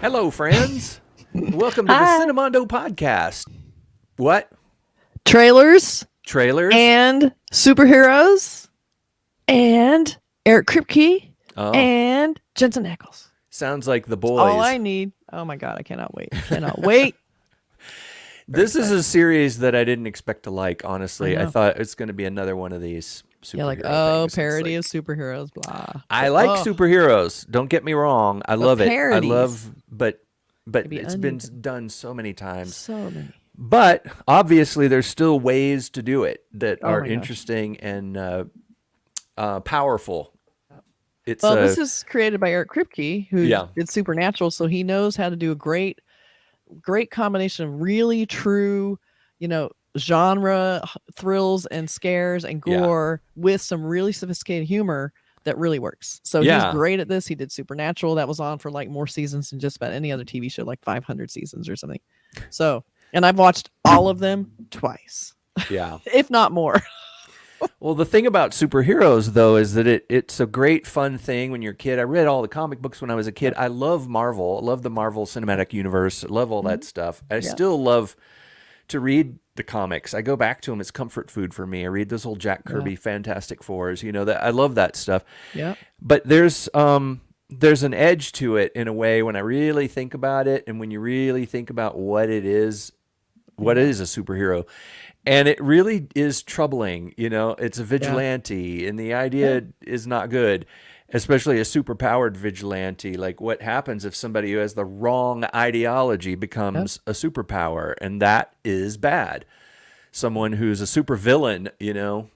Hello, friends. Welcome to the Hi. Cinemondo podcast. What? Trailers Trailers? and superheroes and Eric Kripke Oh, and Jensen Ackles. sounds like the boys. All I need. Oh my God, I cannot wait. Cannot wait. This is a series that I didn't expect to like, honestly. I I know. thought it's going to be another one of these superhero Yeah, like, things. It's parody like- of superheroes, blah. I like Oh, superheroes. Don't get me wrong. I love it. I parodies. love, but Could be it's been onion- done so many times. so many. But obviously, there's still ways to do it that Oh are my gosh. interesting and powerful. It's Well, this is created by Eric Kripke, who Yeah. did Supernatural, so he knows how to do a great combination of really true, genre thrills and scares and Yeah. gore with some really sophisticated humor that really works. So Yeah. he's great at this. He did Supernatural, that was on for like more seasons than just about any other TV show, like 500 seasons or something. So, and I've watched all of them twice, yeah. if not more. Well, the thing about superheroes, though, is that it's a great fun thing when you're a kid. I read all the comic books when I was a kid. I love Marvel. I love the Marvel Cinematic Universe. I love all that stuff. I still love to read the comics. I go back to them. It's comfort food for me. I read those old Jack Kirby Fantastic Fours. That I love that stuff. Yeah. But there's an edge to it in a way when I really think about it, and when you really think about what it is a superhero. And it really is troubling, it's a vigilante, and the idea is not good, especially a superpowered vigilante. Like, what happens if somebody who has the wrong ideology becomes a superpower, and that is bad. Someone who's a supervillain,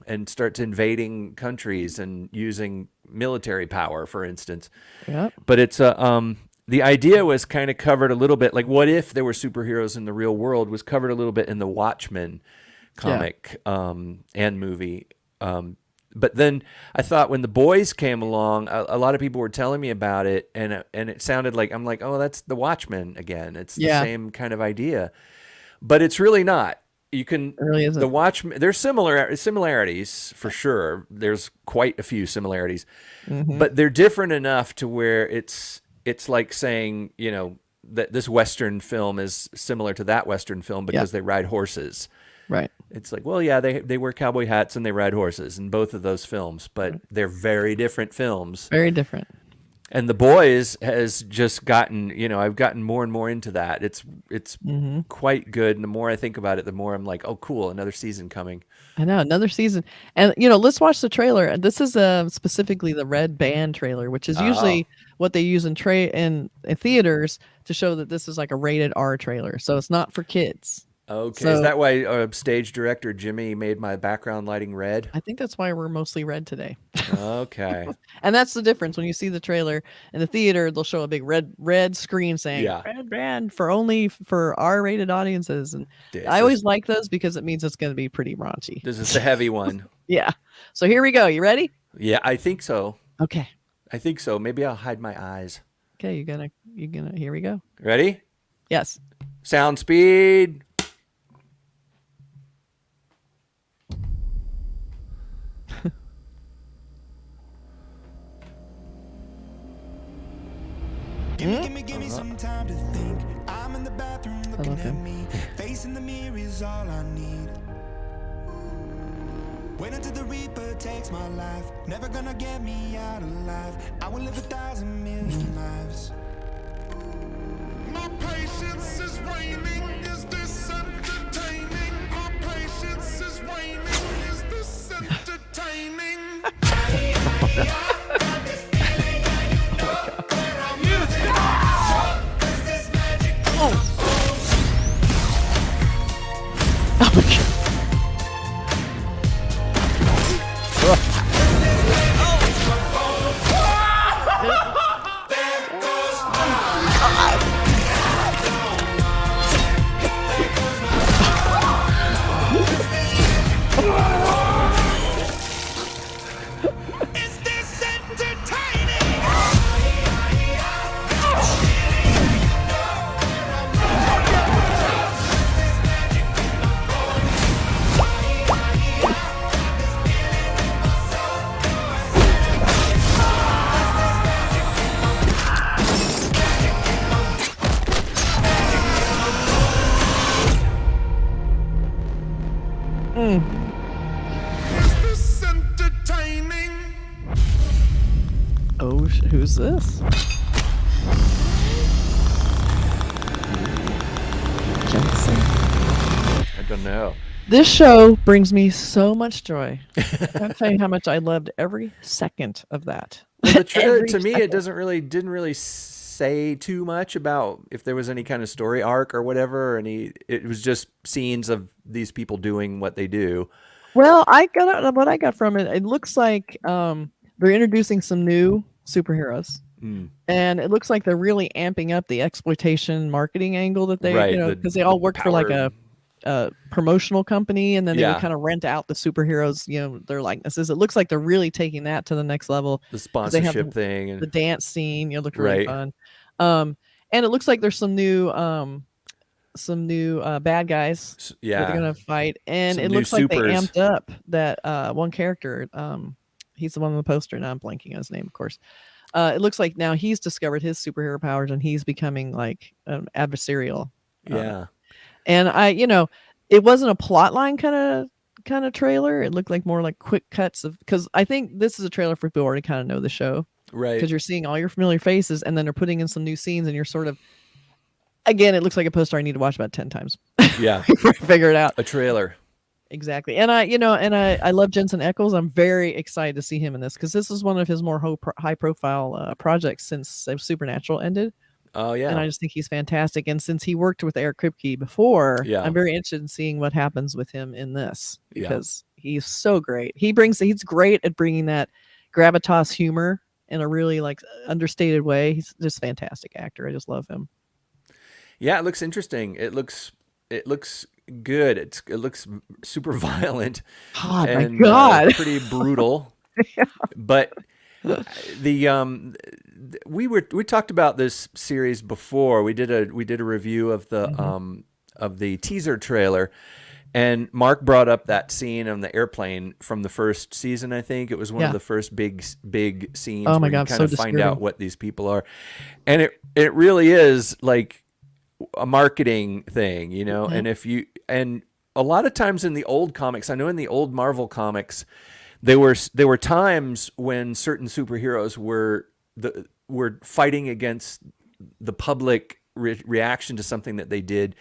and starts invading countries and using military power, for instance. Yeah. But it's the idea was kind of covered a little bit, like what if there were superheroes in the real world, was covered a little bit in the Watchmen comic and movie. But then I thought when The Boys came along, a lot of people were telling me about it, and it sounded like, I'm like, oh, that's the Watchmen again. It's the same kind of idea, but it's really not. You can It really isn't. the Watchmen. There's similarities for sure. There's quite a few similarities, but they're different enough to where it's like saying, that this Western film is similar to that Western film because they ride horses. Right. It's like, well, yeah, they wear cowboy hats and they ride horses in both of those films, but they're very different films. Very different. And The Boys has just gotten, I've gotten more and more into that. It's quite good. And the more I think about it, the more I'm like, oh, cool, another season coming. I know, another season. And, let's watch the trailer. This is specifically the Red Band trailer, which is usually what they use in theaters to show that this is like a rated R trailer. So it's not for kids. Okay, So- is that why stage director Jimmy made my background lighting red? I think that's why we're mostly red today. Okay. And that's the difference. When you see the trailer in the theater, they'll show a big red screen saying Red Band for R-rated audiences. And I always like those because it means it's going to be pretty raunchy. This is the heavy one. Yeah. So here we go. You ready? Yeah, I think so. Okay. I think so. Maybe I'll hide my eyes. Okay, you're gonna here we go. Ready? Yes. Sound speed. Give me some time to think. I'm in the bathroom looking love at him. me. Facing the mirror is all I need. Wait until the Reaper takes my life. Never gonna get me out alive. I will live 1,000,000,000 lives. My patience is waning. Is this entertaining? My patience is waning. Is this entertaining? Oh my God. Is this Who's this? Jensen. I don't know. This show brings me so much joy. I can't tell you how much I loved every second of that. Well, the trailer Every to me, second. didn't really say too much about if there was any kind of story arc or whatever. It was just scenes of these people doing what they do. Well, what I got from it. It looks like they're introducing some new superheroes, and it looks like they're really amping up the exploitation marketing angle that they, Right, because they all worked for like power- a promotional company, and then they would Yeah. kind of rent out the superheroes, their likenesses. It looks like they're really taking that to the next level. The 'Cause they have sponsorship thing. the And, dance scene, looked really Right. fun. And it looks like there's some new bad guys that yeah. they're gonna fight, and Some it new looks like they supers. amped up that one character. He's the one on the poster. Now I'm blanking on his name, of course. It looks like now he's discovered his superhero powers, and he's becoming like adversarial. Yeah. And it wasn't a plot line kind of trailer. It looked like more like quick cuts of, because I think this is a trailer for people who already kind of know the show, Right. because you're seeing all your familiar faces, and then they're putting in some new scenes, and you're sort of, again, it looks like a poster I need to watch about 10 times Yeah. before I figure it out. A trailer. Exactly. And I love Jensen Ackles. I'm very excited to see him in this, because this is one of his more high profile projects since Supernatural ended. Oh, yeah. And I just think he's fantastic. And since he worked with Eric Kripke before, Yeah. I'm very interested in seeing what happens with him in this, Yeah. because he's so great. He's great at bringing that gravitas humor in a really like understated way. He's just a fantastic actor. I just love him. Yeah, it looks interesting. It looks good. It looks super violent. God, my and God. pretty brutal. But we talked about this series before. We did a review of the teaser trailer, and Mark brought up that scene on the airplane from the first season. I think it was one of Yeah. the first big scenes Oh my where God, you kind so of find disturbing. out what these people are, and it really is like a marketing thing, Mhm. And a lot of times in the old comics, I know in the old Marvel comics, there were times when certain superheroes were fighting against the public reaction to something that they did.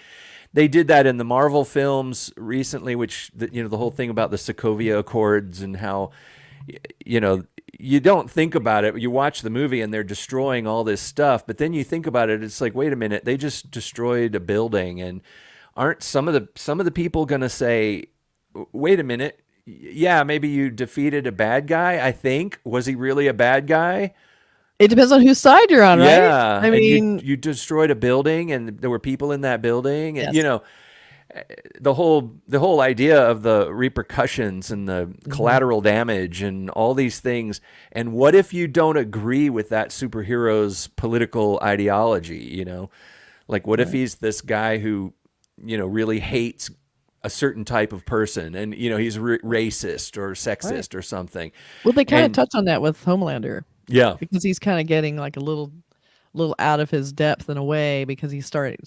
They did that in the Marvel films recently, which the whole thing about the Sokovia Accords and how you don't think about it. You watch the movie and they're destroying all this stuff, but then you think about it, it's like, wait a minute, they just destroyed a building, and aren't some of the people going to say, wait a minute, yeah, maybe you defeated a bad guy. I think, was he really a bad guy? It depends on whose side you're on, right? Yeah, I and mean, you destroyed a building, and there were people in that building, and Yes. the whole idea of the repercussions and the collateral damage and all these things. And what if you don't agree with that superhero's political ideology? Like what if he's this guy who really hates a certain type of person, and he's racist or sexist or something. well, they kind of And- touch on that with Homelander, Yeah. because he's kind of getting like a little out of his depth in a way, because he started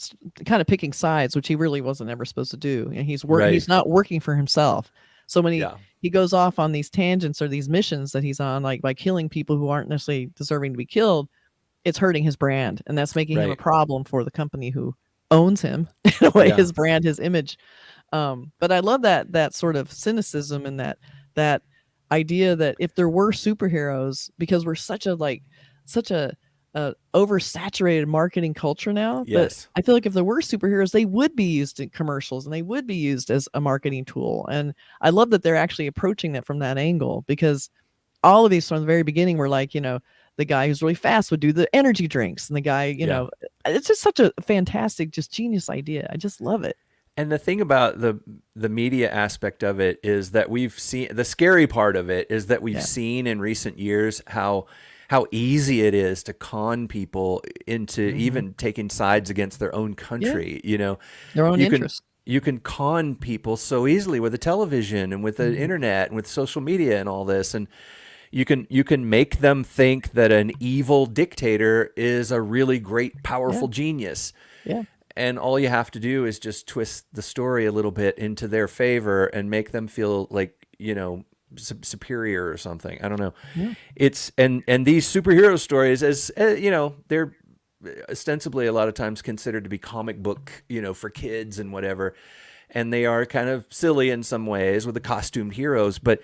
kind of picking sides, which he really wasn't ever supposed to do. And he's Right. he's not working for himself. So when Yeah. he goes off on these tangents or these missions that he's on, like by killing people who aren't necessarily deserving to be killed, it's hurting his brand, and that's making him a Right. problem for the company who owns him in a way, Yeah. his brand, his image. But I love that sort of cynicism, and that idea that if there were superheroes, because we're such a oversaturated marketing culture now, Yes. that I feel like if there were superheroes, they would be used in commercials, and they would be used as a marketing tool. And I love that they're actually approaching that from that angle, because all of these from the very beginning were like, the guy who's really fast would do the energy drinks, and the guy, it's just such a fantastic, just genius idea. I just love it. And the thing about the media aspect of it is that we've seen, the scary part of it is that we've Yeah. seen in recent years how easy it is to con people into even taking sides against their own country. Their own you interests. you can con people so easily with the television and with the internet and with social media and all this, and you can make them think that an evil dictator is a really great, powerful genius. Yeah. And all you have to do is just twist the story a little bit into their favor and make them feel like, superior or something. I don't know. Yeah. It's and these superhero stories, as you know, they're ostensibly a lot of times considered to be comic book, you know, for kids and whatever. And they are kind of silly in some ways with the costumed heroes, but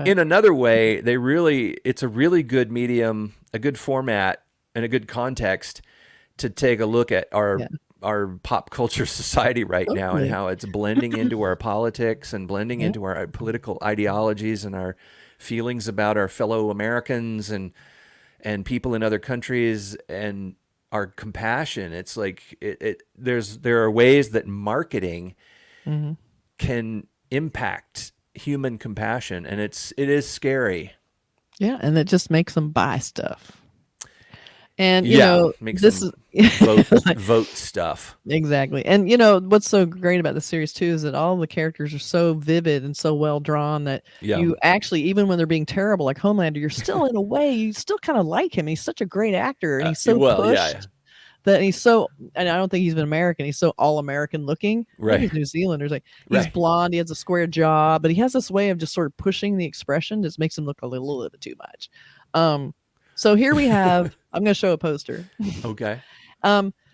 in another way, it's a really good medium, a good format, and a good context to take a look at our pop culture society right now and how it's blending into our politics and blending into our political ideologies and our feelings about our fellow Americans and people in other countries and our compassion. It's like there are ways that marketing can impact human compassion, and it is scary. Yeah, and it just makes them buy stuff. And you know, this is vote stuff. Exactly. And you know what's so great about the series too is that all the characters are so vivid and so well drawn that you actually, even when they're being terrible like Homelander, you're still in a way you still kind of like him. He's such a great actor, and he's so pushed that he's so, and I don't think he's been American. He's so all American looking. Right. He's New Zealander. Like he's blonde. He has a square jaw, but he has this way of just sort of pushing the expression. Just makes him look a little bit too much. So here we have, I'm going to show a poster. Okay.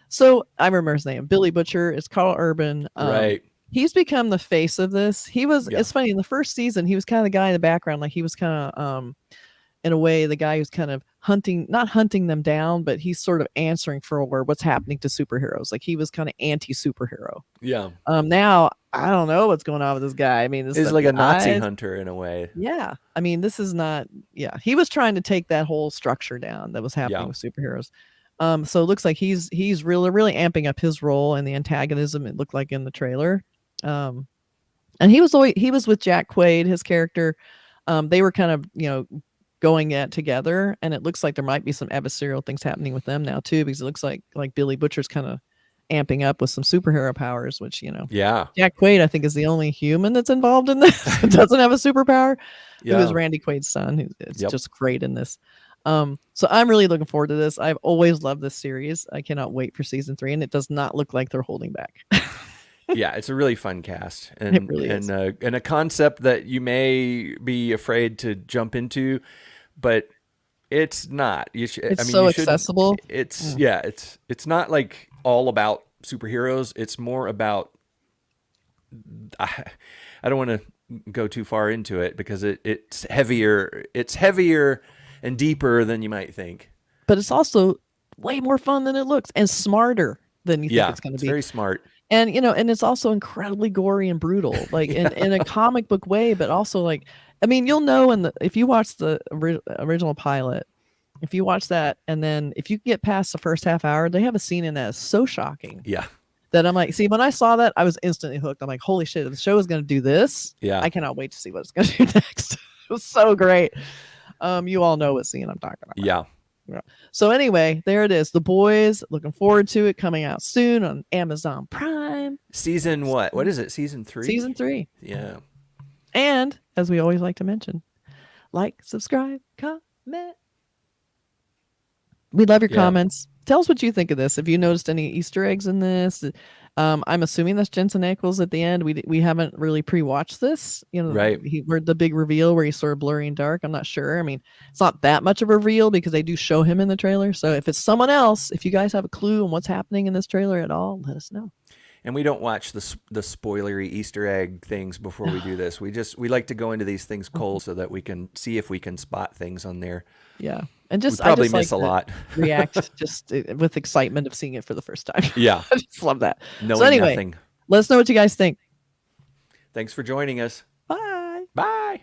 So I remember his name, Billy Butcher. It's Carl Urban. Right. He's become the face of this. He was, it's funny, in the first season, he was kind of the guy in the background. Like he was kind of, in a way, the guy who's kind of not hunting them down, but he's sort of answering for what's happening to superheroes. Like he was kind of anti-superhero. Yeah. Now I don't know what's going on with this guy. I mean, this is like a Nazi eyes. Hunter in a way. Yeah. I mean, this is not, he was trying to take that whole structure down that was happening with superheroes. So it looks like he's really amping up his role and the antagonism, it looked like in the trailer. And he was with Jack Quaid, his character. They were kind of, going at together, and it looks like there might be some adversarial things happening with them now too, because it looks like Billy Butcher's kind of amping up with some superhero powers, which Jack Quaid I think is the only human that's involved in this that doesn't have a superpower. Who is Randy Quaid's son, who is just great in this. So I'm really looking forward to this. I've always loved this series. I cannot wait for season 3, and it does not look like they're holding back. Yeah, it's a really fun cast, and it really is. And a concept that you may be afraid to jump into, but it's not. It's so accessible. It's it's not like all about superheroes. It's more about. I don't want to go too far into it because it's heavier. It's heavier and deeper than you might think. But it's also way more fun than it looks, and smarter than you think it's going to be. Very smart. And and it's also incredibly gory and brutal, like in a comic book way, but also like, I mean, you'll know if you watch the original pilot, if you watch that, and then if you get past the first half hour, they have a scene in that that's so shocking. Yeah. That I'm like, see, when I saw that, I was instantly hooked. I'm like, holy shit, if the show is going to do this. Yeah. I cannot wait to see what it's going to do next. It was so great. You all know what scene I'm talking about. Yeah. So anyway, there it is. The Boys, looking forward to it, coming out soon on Amazon Prime. Season what? What is it? Season 3? Season 3. Yeah. And as we always like to mention, like, subscribe, comment. We love your comments. Tell us what you think of this. If you noticed any Easter eggs in this, I'm assuming that's Jensen Ackles at the end. We haven't really pre-watched this, right? Where the big reveal where he's sort of blurry and dark. I'm not sure. I mean, it's not that much of a reveal because they do show him in the trailer. So if it's someone else, if you guys have a clue on what's happening in this trailer at all, let us know. And we don't watch the spoilery Easter egg things before we do this. We like to go into these things cold so that we can see if we can spot things on there. Yeah. And just we probably I just miss like a lot. react just with excitement of seeing it for the first time. Yeah. I just love that. Knowing so anyway, nothing. Let us know what you guys think. Thanks for joining us. Bye. Bye.